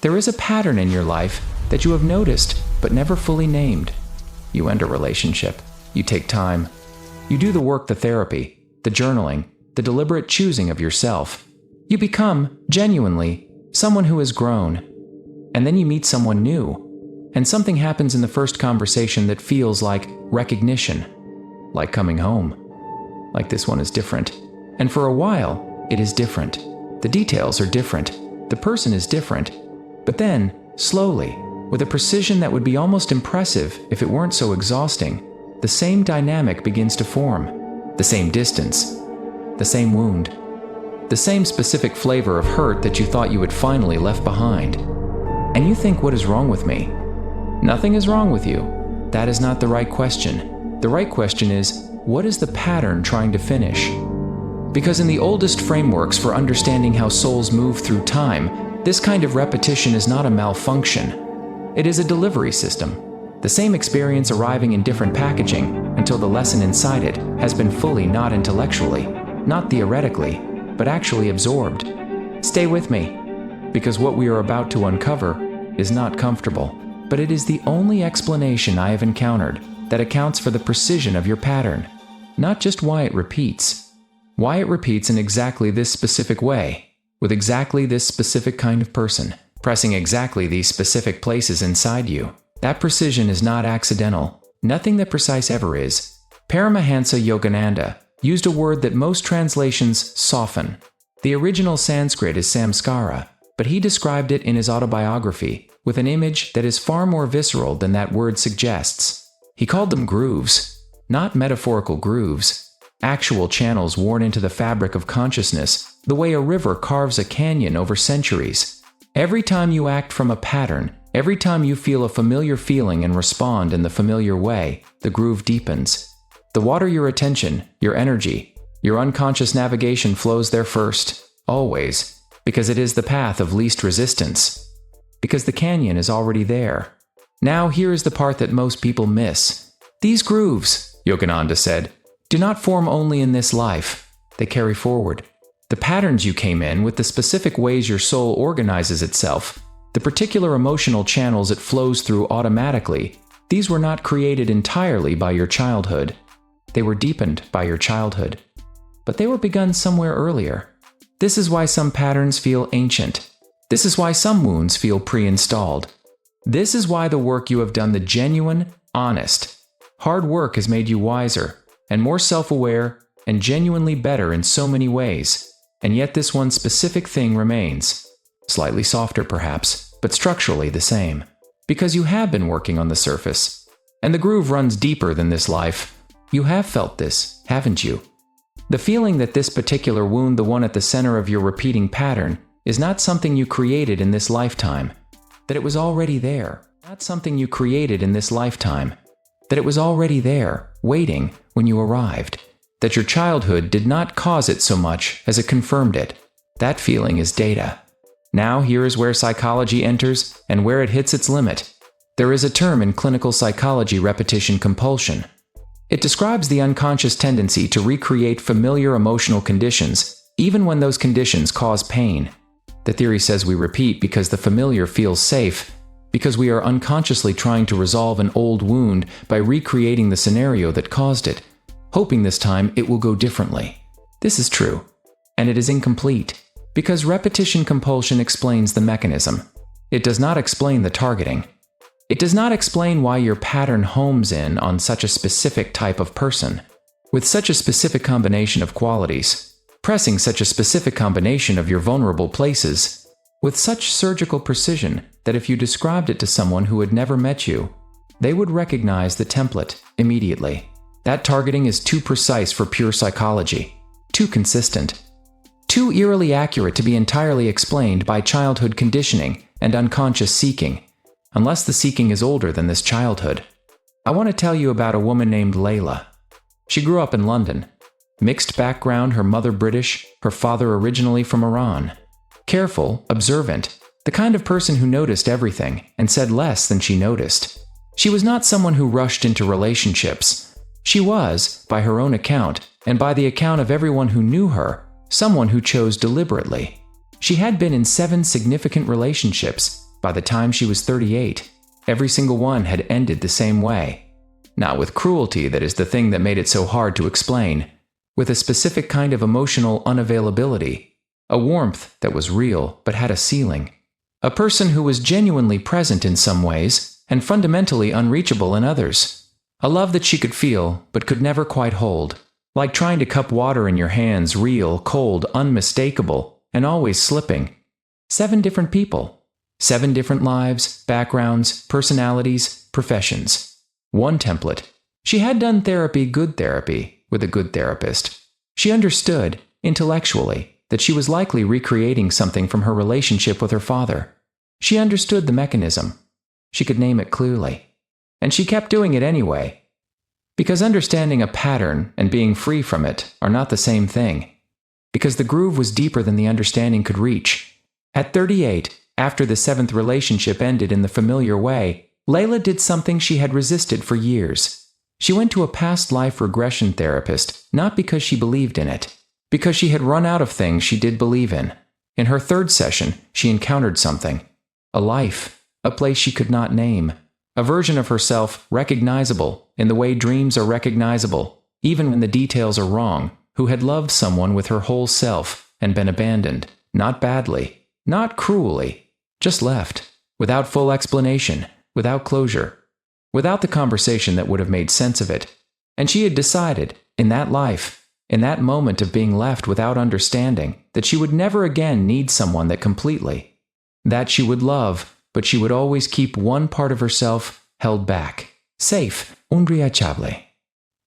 There is a pattern in your life that you have noticed but never fully named. You end a relationship. You take time. You do the work, the therapy, the journaling, the deliberate choosing of yourself. You become, genuinely, someone who has grown. And then you meet someone new. And something happens in the first conversation that feels like recognition. Like coming home. Like this one is different. And for a while, it is different. The details are different. The person is different. But then, slowly, with a precision that would be almost impressive if it weren't so exhausting, the same dynamic begins to form. The same distance. The same wound. The same specific flavor of hurt that you thought you had finally left behind. And you think, what is wrong with me? Nothing is wrong with you. That is not the right question. The right question is, what is the pattern trying to finish? Because in the oldest frameworks for understanding how souls move through time, this kind of repetition is not a malfunction. It is a delivery system. The same experience arriving in different packaging until the lesson inside it has been fully, not intellectually, not theoretically, but actually absorbed. Stay with me, because what we are about to uncover is not comfortable, but it is the only explanation I have encountered that accounts for the precision of your pattern, not just why it repeats. Why it repeats in exactly this specific way, with exactly this specific kind of person, pressing exactly these specific places inside you. That precision is not accidental. Nothing that precise ever is. Paramahansa Yogananda used a word that most translations soften. The original Sanskrit is samskara, but he described it in his autobiography with an image that is far more visceral than that word suggests. He called them grooves, not metaphorical grooves, actual channels worn into the fabric of consciousness, the way a river carves a canyon over centuries. Every time you act from a pattern, every time you feel a familiar feeling and respond in the familiar way, the groove deepens. The water, your attention, your energy, your unconscious navigation flows there first, always, because it is the path of least resistance. Because the canyon is already there. Now here is the part that most people miss. These grooves, Yogananda said, do not form only in this life. They carry forward. The patterns you came in with, the specific ways your soul organizes itself, the particular emotional channels it flows through automatically, these were not created entirely by your childhood. They were deepened by your childhood. But they were begun somewhere earlier. This is why some patterns feel ancient. This is why some wounds feel pre-installed. This is why the work you have done, the genuine, honest, hard work, has made you wiser and more self-aware and genuinely better in so many ways. And yet this one specific thing remains. Slightly softer perhaps, but structurally the same. Because you have been working on the surface. And the groove runs deeper than this life. You have felt this, haven't you? The feeling that this particular wound, the one at the center of your repeating pattern, is not something you created in this lifetime. That it was already there. Not something you created in this lifetime. That it was already there, waiting when you arrived. That your childhood did not cause it so much as it confirmed it. That feeling is data. Now here is where psychology enters and where it hits its limit. There is a term in clinical psychology, repetition compulsion. It describes the unconscious tendency to recreate familiar emotional conditions, even when those conditions cause pain. The theory says we repeat because the familiar feels safe, because we are unconsciously trying to resolve an old wound by recreating the scenario that caused it, hoping this time it will go differently. This is true, and it is incomplete, because repetition compulsion explains the mechanism. It does not explain the targeting. It does not explain why your pattern homes in on such a specific type of person, with such a specific combination of qualities, pressing such a specific combination of your vulnerable places, with such surgical precision that if you described it to someone who had never met you, they would recognize the template immediately. That targeting is too precise for pure psychology, too consistent, too eerily accurate to be entirely explained by childhood conditioning and unconscious seeking, unless the seeking is older than this childhood. I want to tell you about a woman named Layla. She grew up in London. Mixed background, her mother British, her father originally from Iran. Careful, observant, the kind of person who noticed everything and said less than she noticed. She was not someone who rushed into relationships. She was, by her own account, and by the account of everyone who knew her, someone who chose deliberately. She had been in 7 significant relationships, By the time she was 38, every single one had ended the same way. Not with cruelty, that is the thing that made it so hard to explain, with a specific kind of emotional unavailability, a warmth that was real but had a ceiling. A person who was genuinely present in some ways and fundamentally unreachable in others. A love that she could feel but could never quite hold. Like trying to cup water in your hands, real, cold, unmistakable, and always slipping. 7 different people. 7 different lives, backgrounds, personalities, professions. 1 template. She had done good therapy, with a good therapist. She understood, intellectually, that she was likely recreating something from her relationship with her father. She understood the mechanism. She could name it clearly. And she kept doing it anyway. Because understanding a pattern and being free from it are not the same thing. Because the groove was deeper than the understanding could reach. At 38, after the 7th relationship ended in the familiar way, Layla did something she had resisted for years. She went to a past life regression therapist, not because she believed in it, because she had run out of things she did believe in. In her 3rd session, she encountered something. A life, a place she could not name. A version of herself recognizable in the way dreams are recognizable, even when the details are wrong, who had loved someone with her whole self and been abandoned, not badly, not cruelly, just left, without full explanation, without closure, without the conversation that would have made sense of it. And she had decided, in that life, in that moment of being left without understanding, that she would never again need someone that completely. That she would love, but she would always keep one part of herself held back, safe, irreachable.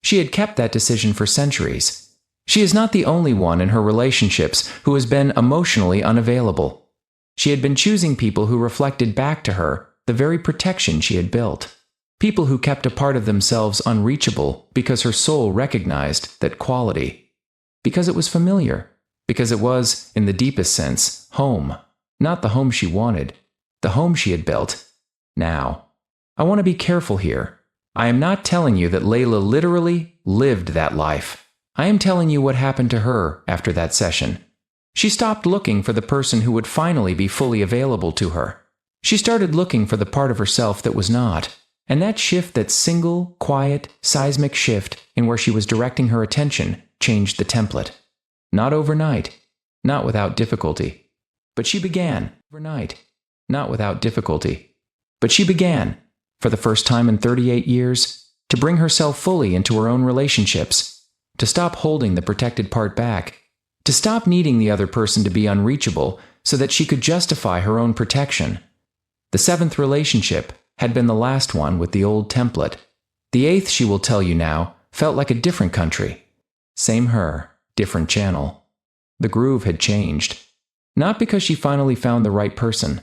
She had kept that decision for centuries. She is not the only one in her relationships who has been emotionally unavailable. She had been choosing people who reflected back to her the very protection she had built. People who kept a part of themselves unreachable because her soul recognized that quality. Because it was familiar. Because it was, in the deepest sense, home. Not the home she wanted. The home she had built. Now, I want to be careful here. I am not telling you that Layla literally lived that life. I am telling you what happened to her after that session. She stopped looking for the person who would finally be fully available to her. She started looking for the part of herself that was not. And that shift, that single, quiet, seismic shift in where she was directing her attention, changed the template. Not overnight. Not without difficulty. But she began. Overnight. Not without difficulty. But she began, for the first time in 38 years, to bring herself fully into her own relationships, to stop holding the protected part back, to stop needing the other person to be unreachable so that she could justify her own protection. The 7th relationship had been the last one with the old template. The 8th, she will tell you now, felt like a different country. Same her, different channel. The groove had changed. Not because she finally found the right person.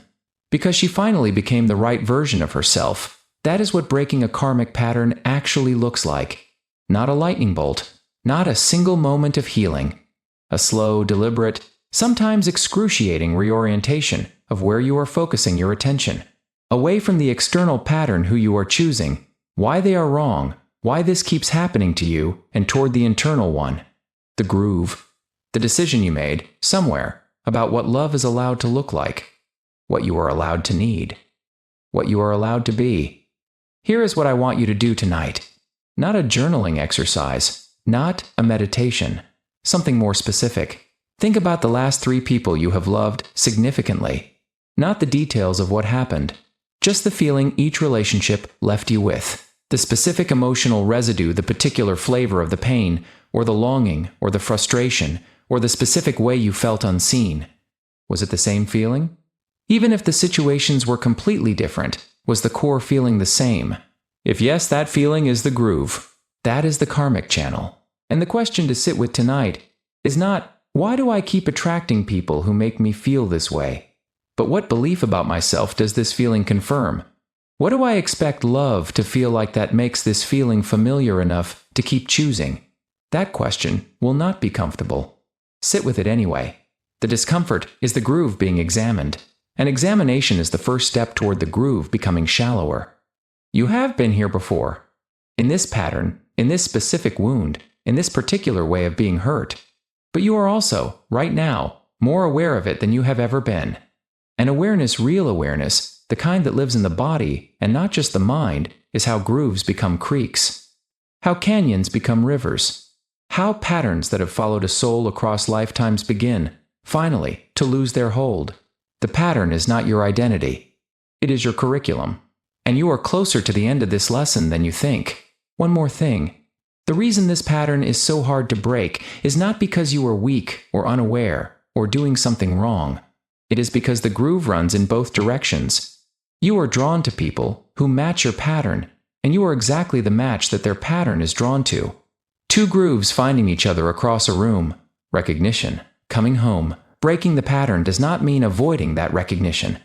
Because she finally became the right version of herself. That is what breaking a karmic pattern actually looks like. Not a lightning bolt. Not a single moment of healing. A slow, deliberate, sometimes excruciating reorientation of where you are focusing your attention. Away from the external pattern who you are choosing, why they are wrong, why this keeps happening to you, and toward the internal one. The groove. The decision you made, somewhere, about what love is allowed to look like. What you are allowed to need. What you are allowed to be. Here is what I want you to do tonight. Not a journaling exercise. Not a meditation. Something more specific. Think about the last 3 people you have loved significantly. Not the details of what happened. Just the feeling each relationship left you with. The specific emotional residue, the particular flavor of the pain, or the longing, or the frustration, or the specific way you felt unseen. Was it the same feeling? Even if the situations were completely different, was the core feeling the same? If yes, that feeling is the groove. That is the karmic channel. And the question to sit with tonight is not, why do I keep attracting people who make me feel this way? But what belief about myself does this feeling confirm? What do I expect love to feel like that makes this feeling familiar enough to keep choosing? That question will not be comfortable. Sit with it anyway. The discomfort is the groove being examined. An examination is the first step toward the groove becoming shallower. You have been here before. In this pattern, in this specific wound, in this particular way of being hurt. But you are also, right now, more aware of it than you have ever been. And awareness, real awareness, the kind that lives in the body and not just the mind, is how grooves become creeks, how canyons become rivers, how patterns that have followed a soul across lifetimes begin, finally, to lose their hold. The pattern is not your identity. It is your curriculum. And you are closer to the end of this lesson than you think. One more thing. The reason this pattern is so hard to break is not because you are weak or unaware or doing something wrong. It is because the groove runs in both directions. You are drawn to people who match your pattern, and you are exactly the match that their pattern is drawn to. Two grooves finding each other across a room. Recognition. Coming home. Breaking the pattern does not mean avoiding that recognition.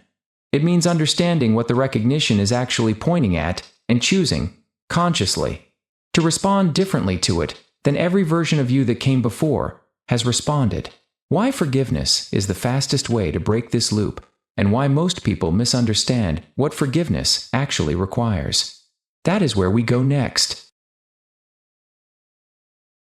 It means understanding what the recognition is actually pointing at and choosing, consciously, to respond differently to it than every version of you that came before has responded. Why forgiveness is the fastest way to break this loop, and why most people misunderstand what forgiveness actually requires. That is where we go next.